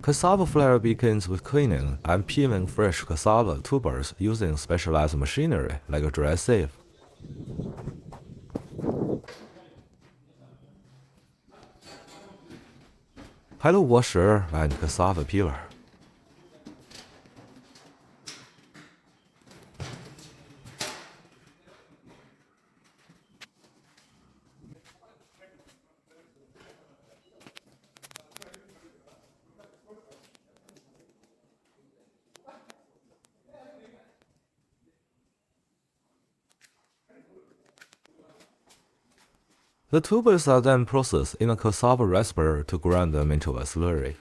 Cassava flour begins with cleaning and peeling fresh cassava tubers using specialized machinery like a dry sieve. Hello washer and cassava peeler. The tubers are then processed in a cassava rasper to grind them into a slurry.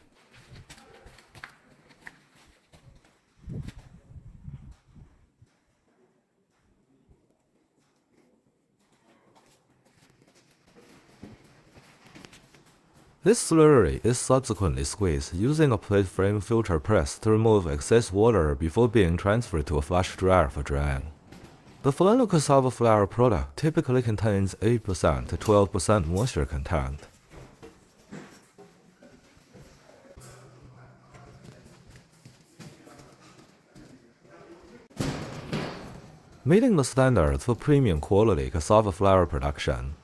This slurry is subsequently squeezed using a plate frame filter press to remove excess water before being transferred to a flash dryer for drying. The flannel cassava flour product typically contains 8% to 12% moisture content. Meeting the standards for premium quality cassava flour production,